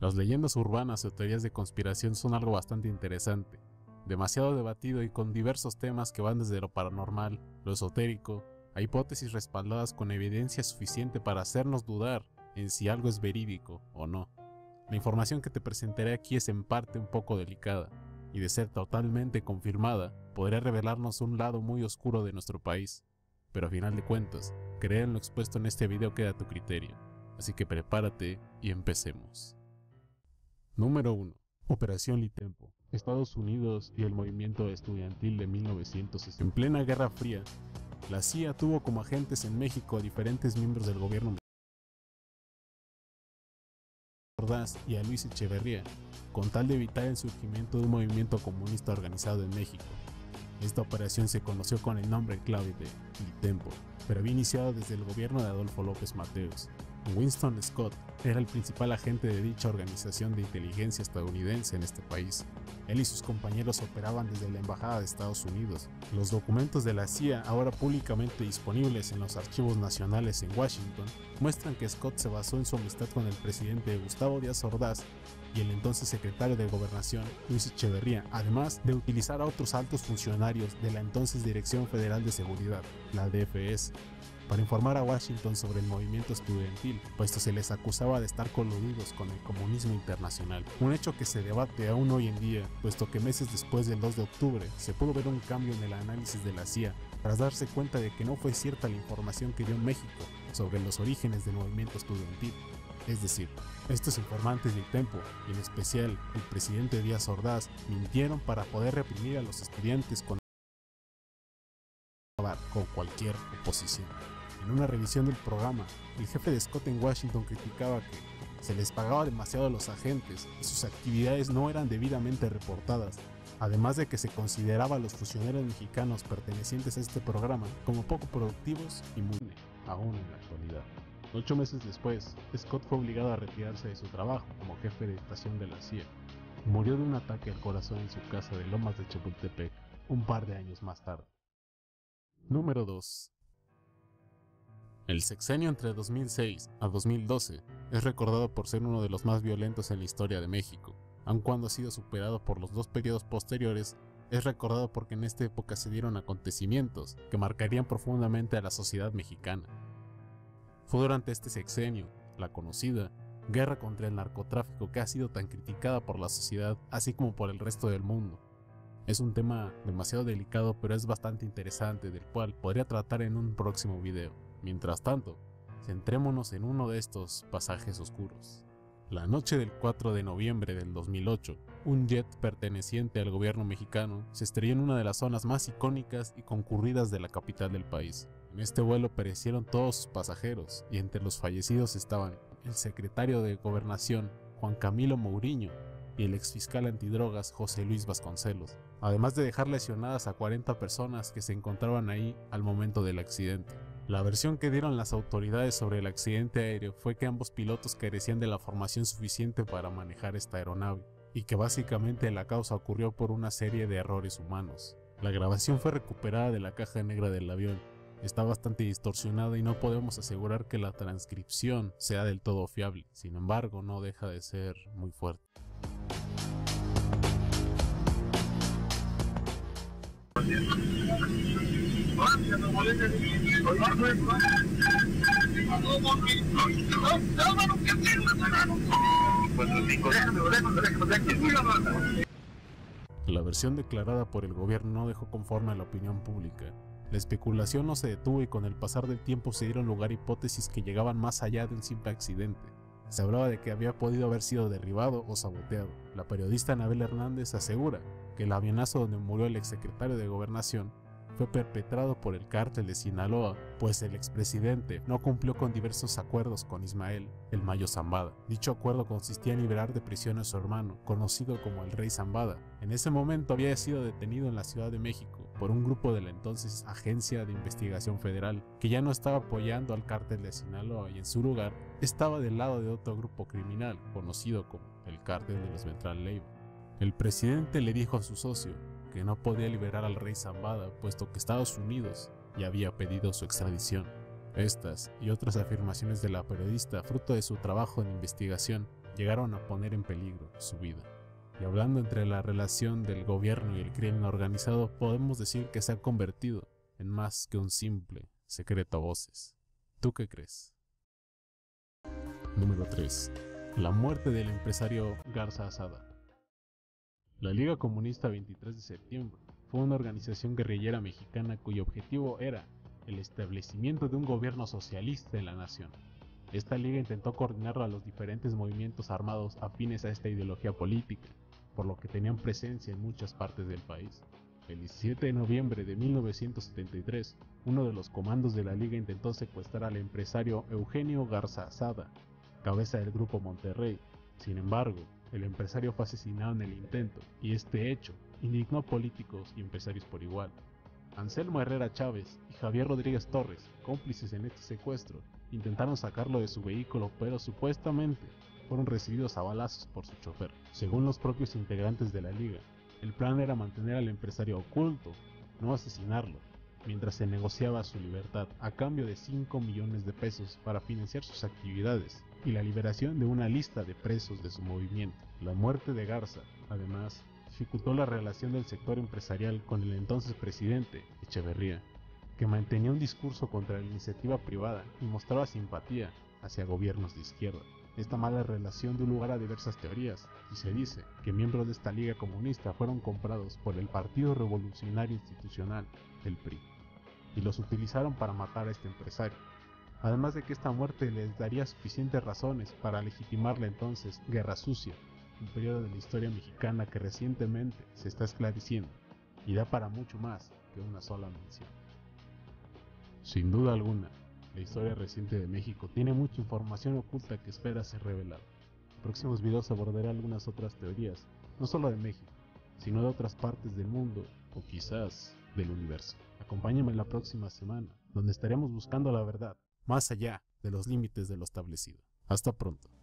Las leyendas urbanas o teorías de conspiración son algo bastante interesante, demasiado debatido y con diversos temas que van desde lo paranormal, lo esotérico, a hipótesis respaldadas con evidencia suficiente para hacernos dudar en si algo es verídico o no. La información que te presentaré aquí es en parte un poco delicada, y de ser totalmente confirmada, podría revelarnos un lado muy oscuro de nuestro país, pero a final de cuentas, creer en lo expuesto en este video queda a tu criterio, así que prepárate y empecemos. Número 1. Operación Litempo. Estados Unidos y el movimiento estudiantil de 1960. En plena Guerra Fría, la CIA tuvo como agentes en México a diferentes miembros del gobierno mexicano, Ordaz y a Luis Echeverría, con tal de evitar el surgimiento de un movimiento comunista organizado en México. Esta operación se conoció con el nombre clave de Litempo, pero había iniciado desde el gobierno de Adolfo López Mateos. Winston Scott era el principal agente de dicha organización de inteligencia estadounidense en este país. Él y sus compañeros operaban desde la Embajada de Estados Unidos. Los documentos de la CIA, ahora públicamente disponibles en los archivos nacionales en Washington, muestran que Scott se basó en su amistad con el presidente Gustavo Díaz Ordaz y el entonces secretario de Gobernación, Luis Echeverría, además de utilizar a otros altos funcionarios de la entonces Dirección Federal de Seguridad, la DFS, para informar a Washington sobre el movimiento estudiantil, puesto se les acusaba de estar coludidos con el comunismo internacional, un hecho que se debate aún hoy en día, puesto que meses después del 2 de octubre se pudo ver un cambio en el análisis de la CIA, tras darse cuenta de que no fue cierta la información que dio México sobre los orígenes del movimiento estudiantil. Es decir, estos informantes de Litempo, y en especial el presidente Díaz Ordaz, mintieron para poder reprimir a los estudiantes con cualquier oposición. En una revisión del programa, el jefe de Scott en Washington criticaba que se les pagaba demasiado a los agentes y sus actividades no eran debidamente reportadas, además de que se consideraba a los funcionarios mexicanos pertenecientes a este programa como poco productivos y muy aún en la actualidad. 8 meses después, Scott fue obligado a retirarse de su trabajo como jefe de estación de la CIA. Murió de un ataque al corazón en su casa de Lomas de Chapultepec un par de años más tarde. Número 2. El sexenio entre 2006 a 2012 es recordado por ser uno de los más violentos en la historia de México. Aun cuando ha sido superado por los dos periodos posteriores, es recordado porque en esta época se dieron acontecimientos que marcarían profundamente a la sociedad mexicana. Fue durante este sexenio, la conocida guerra contra el narcotráfico, que ha sido tan criticada por la sociedad así como por el resto del mundo. Es un tema demasiado delicado, pero es bastante interesante, del cual podría tratar en un próximo video. Mientras tanto, centrémonos en uno de estos pasajes oscuros. La noche del 4 de noviembre del 2008, un jet perteneciente al gobierno mexicano se estrelló en una de las zonas más icónicas y concurridas de la capital del país. En este vuelo perecieron todos sus pasajeros, y entre los fallecidos estaban el secretario de Gobernación, Juan Camilo Mourinho, y el exfiscal antidrogas José Luis Vasconcelos, además de dejar lesionadas a 40 personas que se encontraban ahí al momento del accidente. La versión que dieron las autoridades sobre el accidente aéreo fue que ambos pilotos carecían de la formación suficiente para manejar esta aeronave, y que básicamente la causa ocurrió por una serie de errores humanos. La grabación fue recuperada de la caja negra del avión. Está bastante distorsionada y no podemos asegurar que la transcripción sea del todo fiable, sin embargo no deja de ser muy fuerte. La versión declarada por el gobierno no dejó conforme a la opinión pública. La especulación no se detuvo y con el pasar del tiempo se dieron lugar hipótesis que llegaban más allá de un simple accidente. Se hablaba de que había podido haber sido derribado o saboteado. La periodista Anabel Hernández asegura que el avionazo donde murió el exsecretario de Gobernación fue perpetrado por el cártel de Sinaloa, pues el expresidente no cumplió con diversos acuerdos con Ismael, el Mayo Zambada. Dicho acuerdo consistía en liberar de prisión a su hermano, conocido como el Rey Zambada. En ese momento había sido detenido en la Ciudad de México por un grupo de la entonces Agencia de Investigación Federal, que ya no estaba apoyando al cártel de Sinaloa y en su lugar estaba del lado de otro grupo criminal, conocido como el cártel de los Beltrán Leiva. El presidente le dijo a su socio que no podía liberar al Rey Zambada, puesto que Estados Unidos ya había pedido su extradición. Estas y otras afirmaciones de la periodista, fruto de su trabajo en investigación, llegaron a poner en peligro su vida. Y hablando entre la relación del gobierno y el crimen organizado, podemos decir que se ha convertido en más que un simple secreto a voces. ¿Tú qué crees? Número 3. La muerte del empresario Garza Asada. La Liga Comunista 23 de Septiembre fue una organización guerrillera mexicana cuyo objetivo era el establecimiento de un gobierno socialista en la nación. Esta liga intentó coordinar a los diferentes movimientos armados afines a esta ideología política, por lo que tenían presencia en muchas partes del país. El 17 de noviembre de 1973, uno de los comandos de la liga intentó secuestrar al empresario Eugenio Garza Asada, cabeza del Grupo Monterrey. Sin embargo, el empresario fue asesinado en el intento, y este hecho indignó a políticos y empresarios por igual. Anselmo Herrera Chávez y Javier Rodríguez Torres, cómplices en este secuestro, intentaron sacarlo de su vehículo, pero supuestamente fueron recibidos a balazos por su chofer. Según los propios integrantes de la liga, el plan era mantener al empresario oculto, no asesinarlo, mientras se negociaba su libertad a cambio de 5 millones de pesos para financiar sus actividades y la liberación de una lista de presos de su movimiento. La muerte de Garza, además, dificultó la relación del sector empresarial con el entonces presidente Echeverría, que mantenía un discurso contra la iniciativa privada y mostraba simpatía hacia gobiernos de izquierda. Esta mala relación dio lugar a diversas teorías, y se dice que miembros de esta liga comunista fueron comprados por el Partido Revolucionario Institucional, el PRI, y los utilizaron para matar a este empresario. Además de que esta muerte les daría suficientes razones para legitimar la entonces Guerra Sucia, un periodo de la historia mexicana que recientemente se está esclareciendo, y da para mucho más que una sola mención. Sin duda alguna, la historia reciente de México tiene mucha información oculta que espera ser revelada. En próximos videos abordaré algunas otras teorías, no solo de México, sino de otras partes del mundo o quizás del universo. Acompáñame la próxima semana, donde estaremos buscando la verdad, más allá de los límites de lo establecido. Hasta pronto.